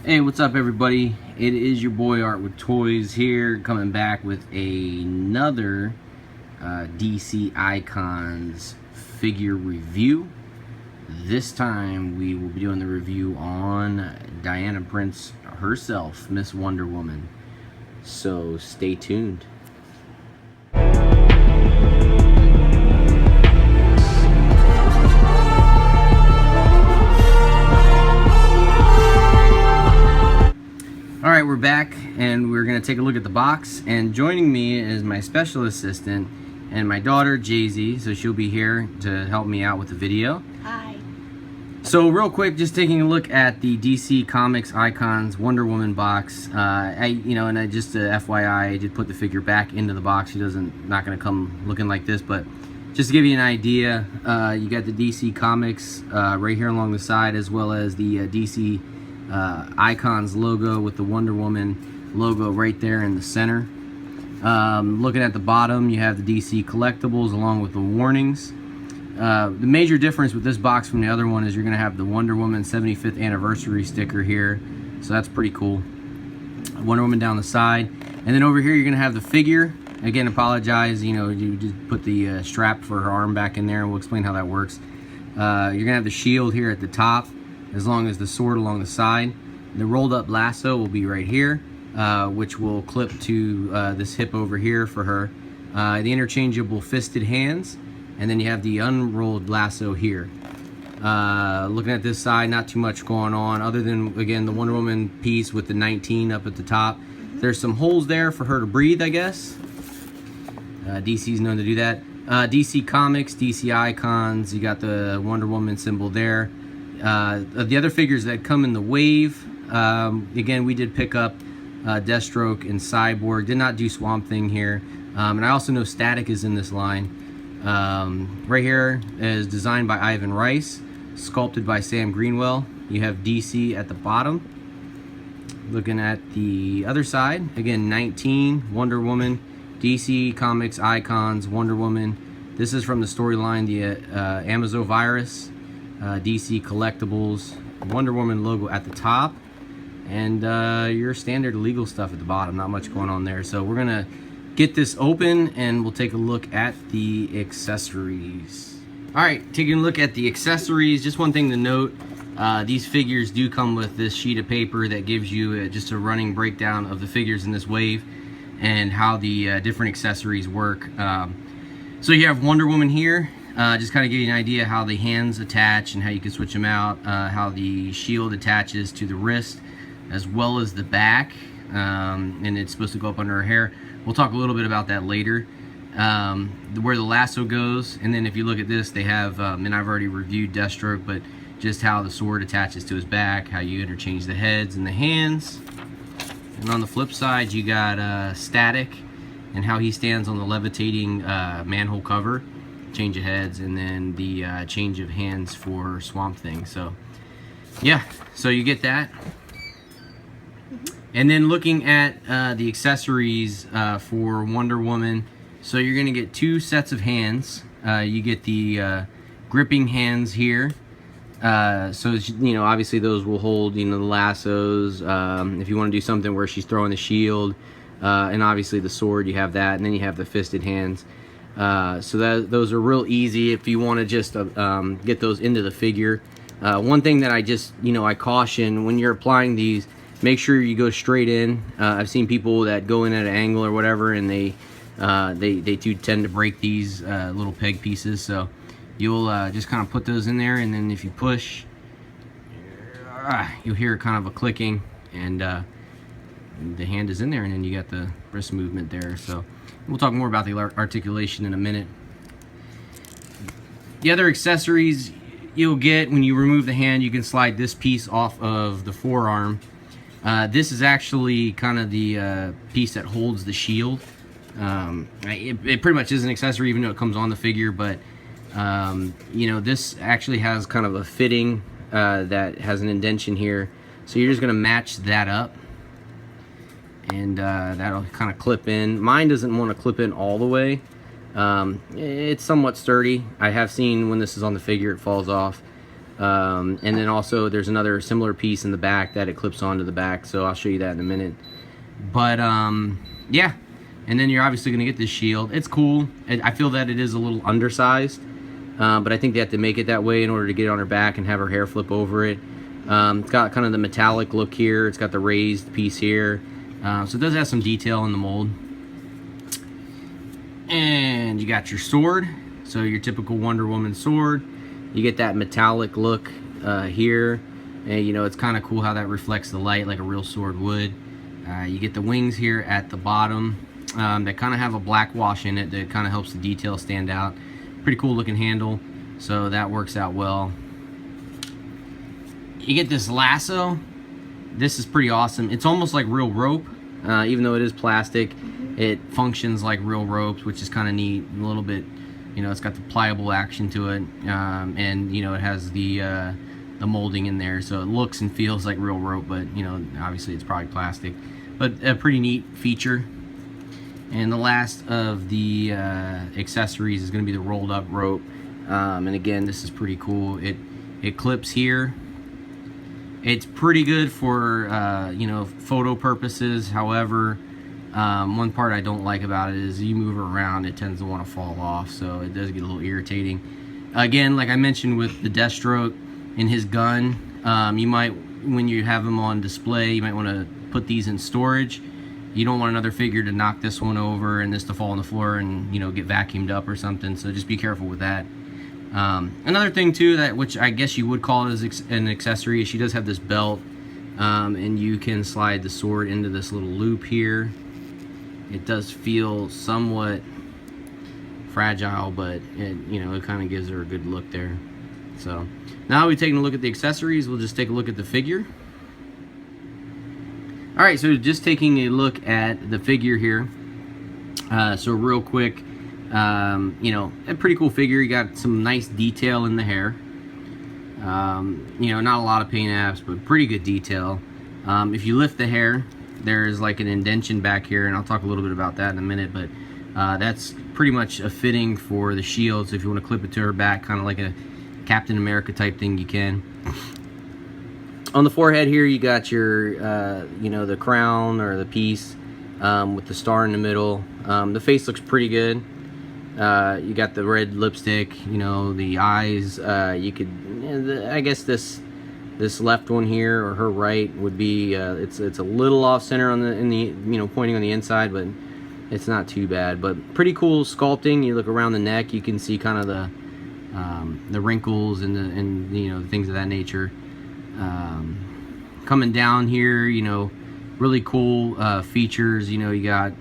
Hey, what's up everybody? It is your boy Art with Toys here, coming back with another DC Icons figure review. This time we will be doing the review on Diana Prince herself, Miss Wonder Woman. So stay tuned. Alright, we're back and we're going to take a look at the box, and joining me is my special assistant and my daughter Jay-Z, so she'll be here to help me out with the video. Hi. So real quick, just taking a look at the DC Comics Icons Wonder Woman box. Just a FYI, I did put the figure back into the box. She not going to come looking like this, but just to give you an idea, you got the DC Comics right here along the side, as well as the DC Icons logo with the Wonder Woman logo right there in the center. Looking at the bottom, you have the DC collectibles along with the warnings. The major difference with this box from the other one is you're going to have the Wonder Woman 75th anniversary sticker here, so that's pretty cool. Wonder Woman down the side, and then over here you're going to have the figure. Again, apologize, you just put the strap for her arm back in there, and we'll explain how that works. You're going to have the shield here at the top, as long as the sword along the side. The rolled up lasso will be right here, which will clip to this hip over here for her. The interchangeable fisted hands, and then you have the unrolled lasso here. Looking at this side, not too much going on other than, again, the Wonder Woman piece with the 19 up at the top. There's some holes there for her to breathe, I guess. DC's known to do that. DC Comics, DC Icons, you got the Wonder Woman symbol there. The other figures that come in the wave, again, we did pick up Deathstroke and Cyborg. Did not do Swamp Thing here. And I also know Static is in this line. Right here is designed by Ivan Rice, sculpted by Sam Greenwell. You have DC at the bottom. Looking at the other side, again, 19, Wonder Woman, DC Comics Icons, Wonder Woman. This is from the storyline, the Amazon Virus. DC collectibles, Wonder Woman logo at the top, and your standard legal stuff at the bottom. Not much going on there. So we're gonna get this open and we'll take a look at the accessories. All right, taking a look at the accessories, just one thing to note, these figures do come with this sheet of paper that gives you just a running breakdown of the figures in this wave and how the different accessories work. So you have Wonder Woman here. Just kind of give you an idea how the hands attach and how you can switch them out, how the shield attaches to the wrist as well as the back, and it's supposed to go up under her hair. We'll talk a little bit about that later, where the lasso goes. And then if you look at this, they have, and I've already reviewed Deathstroke, but just how the sword attaches to his back, how you interchange the heads and the hands. And on the flip side, you got Static and how he stands on the levitating manhole cover. Change of heads, and then the change of hands for Swamp Thing. So yeah, so you get that. And then looking at the accessories for Wonder Woman, so you're gonna get two sets of hands. You get the gripping hands here, so obviously those will hold the lassos, if you want to do something where she's throwing the shield, and obviously the sword, you have that, and then you have the fisted hands. So those are real easy if you want to just get those into the figure. One thing that I caution when you're applying these, make sure you go straight in. I've seen people that go in at an angle or whatever, and they do tend to break these little peg pieces. So you'll just kind of put those in there, and then if you push, you'll hear kind of a clicking, and the hand is in there, and then you got the wrist movement there. So we'll talk more about the articulation in a minute. The other accessories you'll get when you remove the hand, you can slide this piece off of the forearm. This is actually kind of the piece that holds the shield. It pretty much is an accessory even though it comes on the figure, but this actually has kind of a fitting that has an indentation here. So you're just going to match that up, and that'll kind of clip in. Mine doesn't want to clip in all the way. It's somewhat sturdy. I have seen when this is on the figure it falls off. And then also there's another similar piece in the back that it clips onto the back, so I'll show you that in a minute. But yeah, and then you're obviously going to get this shield. It's cool. I feel that it is a little undersized, but I think they have to make it that way in order to get it on her back and have her hair flip over it. It's got kind of the metallic look here. It's got the raised piece here, so it does have some detail in the mold. And you got your sword, so your typical Wonder Woman sword. You get that metallic look here, and you know, it's kind of cool how that reflects the light like a real sword would. You get the wings here at the bottom that kind of have a black wash in it that kind of helps the detail stand out. Pretty cool looking handle, so that works out well. You get this lasso. This is pretty awesome. It's almost like real rope, even though it is plastic. It functions like real ropes, which is kind of neat. A little bit, you know, it's got the pliable action to it, and you know, it has the molding in there, so it looks and feels like real rope, but you know, obviously it's probably plastic. But a pretty neat feature. And the last of the accessories is going to be the rolled up rope, and again, this is pretty cool. It clips here. It's pretty good for you know, photo purposes. However, one part I don't like about it is you move it around, it tends to want to fall off, so it does get a little irritating. Again, like I mentioned with the Deathstroke and his gun, you might, when you have them on display, you might want to put these in storage. You don't want another figure to knock this one over and this to fall on the floor and, you know, get vacuumed up or something, so just be careful with that. Another thing too, that which I guess you would call it as an accessory, is she does have this belt, and you can slide the sword into this little loop here. It does feel somewhat fragile, but it, you know, it kind of gives her a good look there. So now we've taken a look at the accessories, we'll just take a look at the figure. Alright, so just taking a look at the figure here. So real quick, you know, a pretty cool figure. You got some nice detail in the hair. You know, not a lot of paint apps, but pretty good detail. If you lift the hair, there's like an indentation back here, and I'll talk a little bit about that in a minute, but that's pretty much a fitting for the shield, so if you want to clip it to her back, kind of like a Captain America type thing, you can. On the forehead here, you got your, you know, the crown or the piece with the star in the middle. The face looks pretty good. You got the red lipstick, you know, the eyes. You could, I guess this left one here, or her right, would be, it's a little off center on the, you know, pointing on the inside, but it's not too bad. But pretty cool sculpting. You look around the neck, you can see kind of the wrinkles and you know, things of that nature. Coming down here, you know, really cool features. You know, you got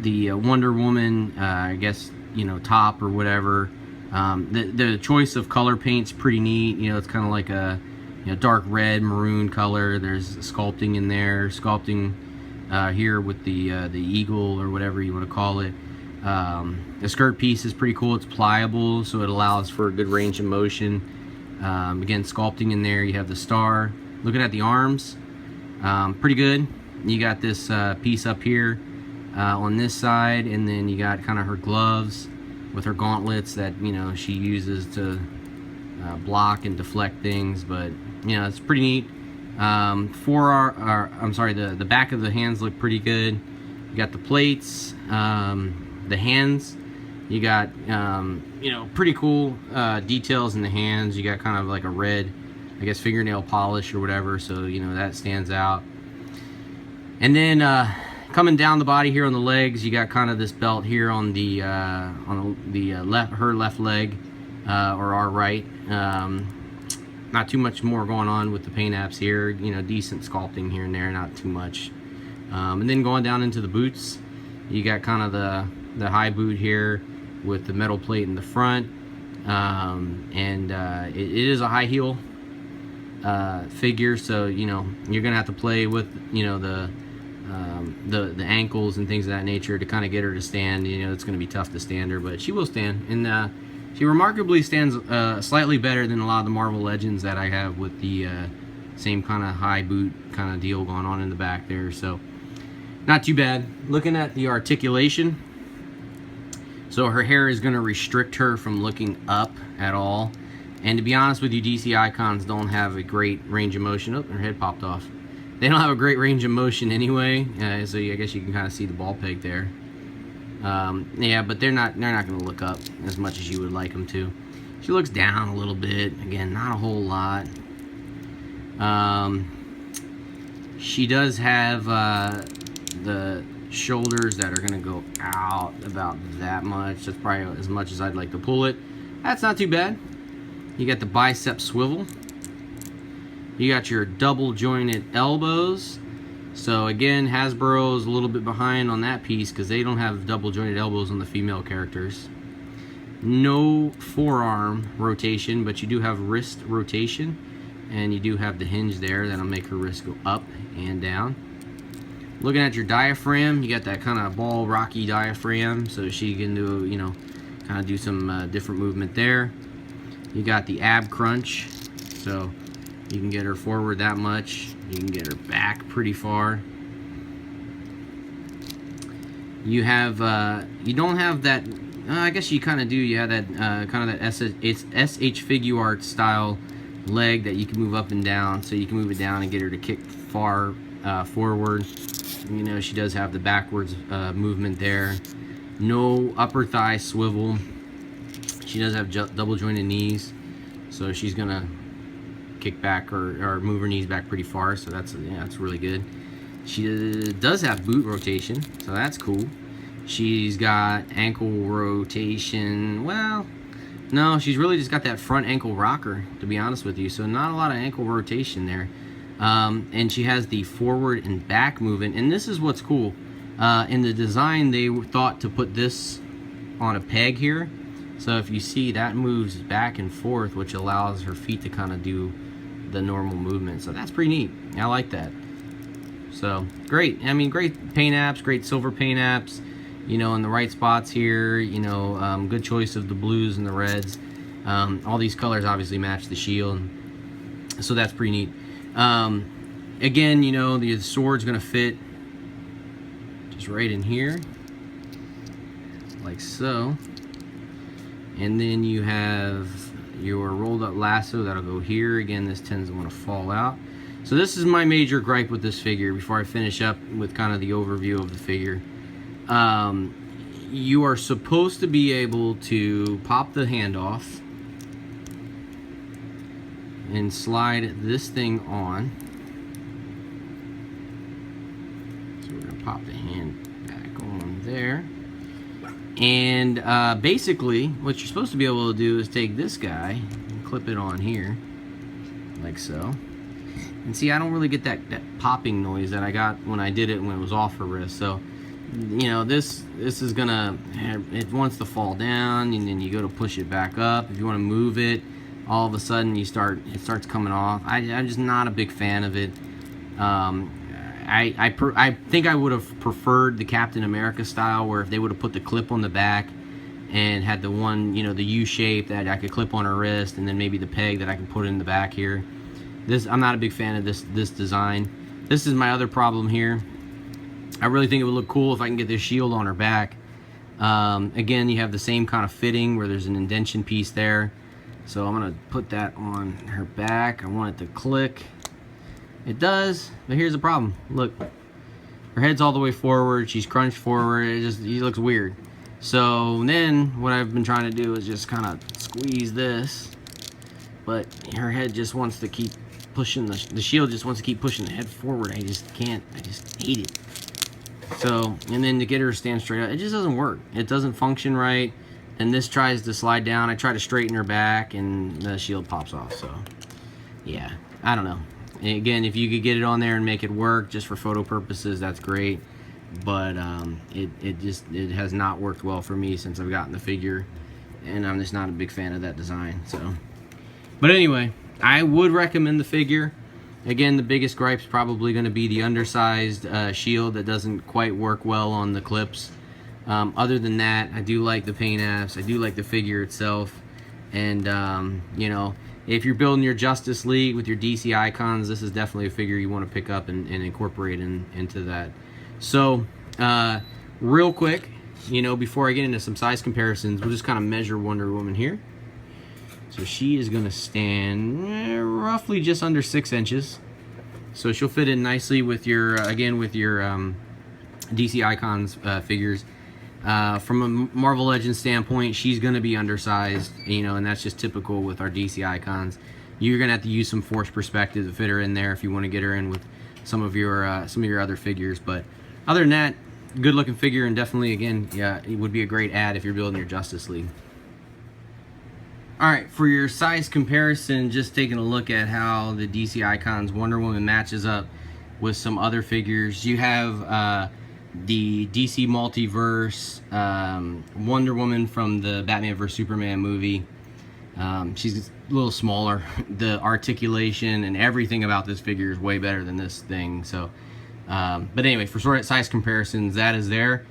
the Wonder Woman, I guess, you know, top or whatever. The choice of color paint's pretty neat. You know, it's kind of like a, you know, dark red, maroon color. There's sculpting in there, sculpting here with the eagle or whatever you want to call it. The skirt piece is pretty cool. It's pliable, so it allows for a good range of motion. Again, sculpting in there. You have the star. Looking at the arms, pretty good. You got this piece up here on this side, and then you got kind of her gloves with her gauntlets that, you know, she uses to block and deflect things. But you know, it's pretty neat. I'm sorry, the back of the hands look pretty good. You got the plates, the hands. You got you know, pretty cool details in the hands. You got kind of like a red, I guess, fingernail polish or whatever, so you know, that stands out. And then coming down the body here on the legs, you got kind of this belt here on the left, her left leg, or our right. Not too much more going on with the paint apps here. You know, decent sculpting here and there, not too much. And then going down into the boots, you got kind of the high boot here with the metal plate in the front, and it is a high heel figure, so you know, you're gonna have to play with, you know, the ankles and things of that nature to kind of get her to stand. You know, it's gonna be tough to stand her, but she will stand, and she remarkably stands slightly better than a lot of the Marvel Legends that I have with the same kind of high boot kind of deal going on in the back there. So not too bad. Looking at the articulation, so her hair is going to restrict her from looking up at all. And to be honest with you, DC icons don't have a great range of motion. Oh, her head popped off. They don't have a great range of motion anyway, so I guess you can kind of see the ball peg there. Yeah, but they're not going to look up as much as you would like them to. She looks down a little bit. Again, not a whole lot. She does have the shoulders that are going to go out about that much. That's probably as much as I'd like to pull it. That's not too bad. You got the bicep swivel. You got your double jointed elbows. So again, Hasbro is a little bit behind on that piece because they don't have double jointed elbows on the female characters. No forearm rotation, but you do have wrist rotation, and you do have the hinge there that'll make her wrist go up and down. Looking at your diaphragm, you got that kind of ball rocky diaphragm, so she can do, you know, kind of do some different movement there. You got the ab crunch, so you can get her forward that much. You can get her back pretty far. You have, you don't have that, I guess you kind of do. You have that kind of that SH figure art style leg that you can move up and down. So you can move it down and get her to kick far forward. You know, she does have the backwards movement there. No upper thigh swivel. She does have double jointed knees, so she's gonna kick back or move her knees back pretty far, so that's, yeah, that's really good. She does have boot rotation, so that's cool. She's got ankle rotation. Well, no, she's really just got that front ankle rocker, to be honest with you, so not a lot of ankle rotation there. And she has the forward and back movement, and this is what's cool. In the design, they thought to put this on a peg here, so if you see, that moves back and forth, which allows her feet to kind of do the normal movement. So that's pretty neat. I like that. So great. I mean, great paint apps, great silver paint apps, you know, in the right spots here, you know, good choice of the blues and the reds. All these colors obviously match the shield, so that's pretty neat. Again, you know, the sword's gonna fit just right in here, like so. And then you have your rolled up lasso that'll go here. Again, this tends to want to fall out. So this is my major gripe with this figure before I finish up with kind of the overview of the figure. You are supposed to be able to pop the hand off and slide this thing on. So we're gonna pop the hand back on there. And basically, what you're supposed to be able to do is take this guy and clip it on here, like so. And see, I don't really get that popping noise that I got when I did it when it was off her wrist. So, you know, this is gonna, it wants to fall down, and then you go to push it back up. If you want to move it, all of a sudden it starts coming off. I'm just not a big fan of it. I think I would have preferred the Captain America style, where if they would have put the clip on the back and had the one, you know, the U shape that I could clip on her wrist, and then maybe the peg that I can put in the back here. I'm not a big fan of this design. This is my other problem here. I really think it would look cool if I can get this shield on her back. Again, you have the same kind of fitting where there's an indentation piece there. So I'm gonna put that on her back. I want it to click. It does, but here's the problem. Look, her head's all the way forward. She's crunched forward. It looks weird. So then what I've been trying to do is just kind of squeeze this, but her head just wants to keep pushing, the shield just wants to keep pushing the head forward. I just can't. I just hate it. So, and then to get her to stand straight up, it just doesn't work. It doesn't function right. And this tries to slide down. I try to straighten her back, and the shield pops off. So, yeah, I don't know. Again, if you could get it on there and make it work just for photo purposes, that's great. But it has not worked well for me since I've gotten the figure, and I'm just not a big fan of that design. So, but anyway, I would recommend the figure. Again, the biggest gripe's probably going to be the undersized shield that doesn't quite work well on the clips. Other than that, I do like the paint apps. I do like the figure itself. And, you know, if you're building your Justice League with your DC icons, this is definitely a figure you want to pick up and incorporate into that. So, real quick, you know, before I get into some size comparisons, we'll just kind of measure Wonder Woman here. So she is going to stand roughly just under 6 inches. So she'll fit in nicely with your, again, with your DC Icons figures. From a Marvel Legends standpoint, she's going to be undersized, you know, and that's just typical with our DC Icons. You're going to have to use some forced perspective to fit her in there if you want to get her in with some of your other figures. But other than that, good looking figure, and definitely, again, yeah, it would be a great add if you're building your Justice League. Alright, for your size comparison, just taking a look at how the DC Icons Wonder Woman matches up with some other figures. You have the DC Multiverse Wonder Woman from the Batman vs Superman movie. She's a little smaller. The articulation and everything about this figure is way better than this thing. So, but anyway, for sort of size comparisons, that is there.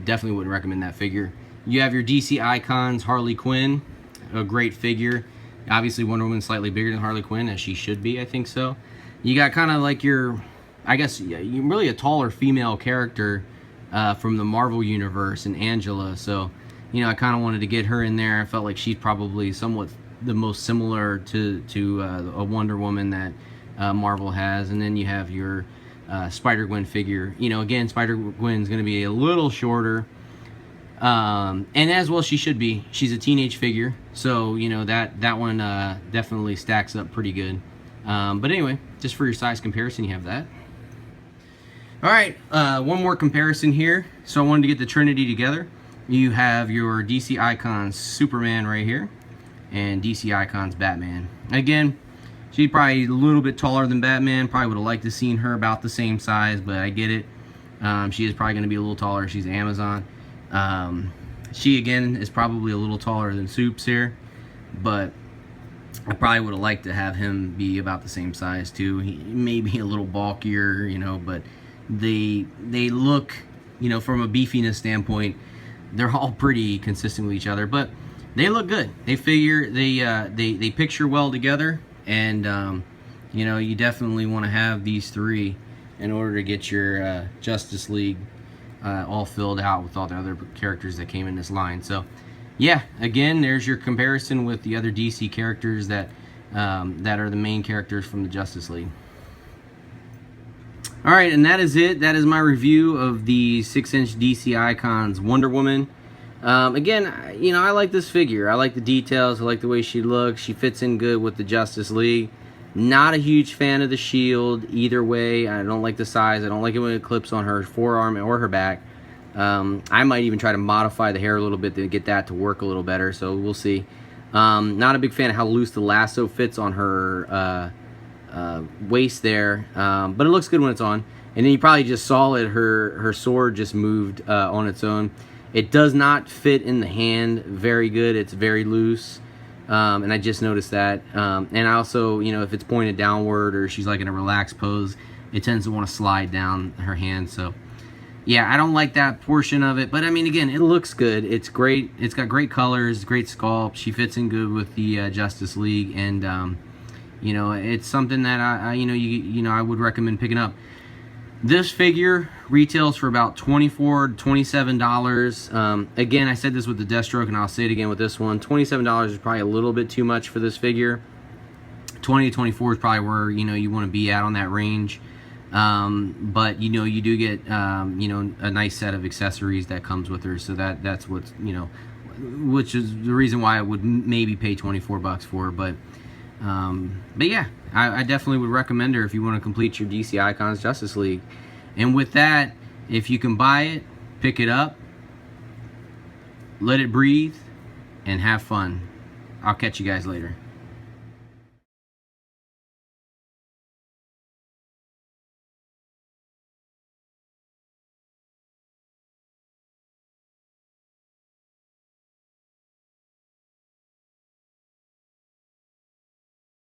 Definitely wouldn't recommend that figure. You have your DC Icons Harley Quinn, a great figure. Obviously, Wonder Woman's slightly bigger than Harley Quinn, as she should be, I think so. You got kind of like your, I guess, you're really a taller female character from the Marvel Universe, and Angela. So, you know, I kind of wanted to get her in there. I felt like she's probably somewhat the most similar to a Wonder Woman that Marvel has. And then you have your Spider-Gwen figure. You know, again, Spider-Gwen's going to be a little shorter. And as well she should be. She's a teenage figure, so you know that one definitely stacks up pretty good. But anyway, just for your size comparison, you have that. Alright, one more comparison here. So I wanted to get the Trinity together. You have your DC Icons Superman right here, and DC Icons Batman. Again, she's probably a little bit taller than Batman. Probably would have liked to seen her about the same size, but I get it. She is probably going to be a little taller. She's Amazon. She again is probably a little taller than Soups here, but I probably would have liked to have him be about the same size too. He may be a little bulkier, you know, but they look, you know, from a beefiness standpoint, they're all pretty consistent with each other, but they look good. They figure they picture well together, and you know, you definitely want to have these three in order to get your Justice League all filled out with all the other characters that came in this line. So yeah, again, there's your comparison with the other DC characters that are the main characters from the Justice League. Alright, and that is it. That is my review of the 6-inch DC Icons Wonder Woman. Again, you know, I like this figure. I like the details. I like the way she looks. She fits in good with the Justice League. Not a huge fan of the shield either way. I don't like the size. I don't like it when it clips on her forearm or her back. I might even try to modify the hair a little bit to get that to work a little better, so we'll see. Not a big fan of how loose the lasso fits on her waist there, but it looks good when it's on. And then you probably just saw it, her sword just moved on its own. It does not fit in the hand very good. It's very loose. And I just noticed that. And I also, you know, if it's pointed downward or she's like in a relaxed pose, it tends to want to slide down her hand. So yeah, I don't like that portion of it. But I mean, again, it looks good. It's great. It's got great colors, great sculpt. She fits in good with the Justice League, and you know, it's something that I would recommend picking up. This figure retails for about $24 to $27. Again, I said this with the Deathstroke, and I'll say it again with this one. $27 is probably a little bit too much for this figure. 20 to 24 is probably where, you know, you want to be at on that range. But you know, you do get you know, a nice set of accessories that comes with her. So that's what's, you know, which is the reason why I would maybe pay 24 bucks for her. But yeah, I definitely would recommend her if you want to complete your DC Icons Justice League. And with that, if you can buy it, pick it up, let it breathe, and have fun. I'll catch you guys later.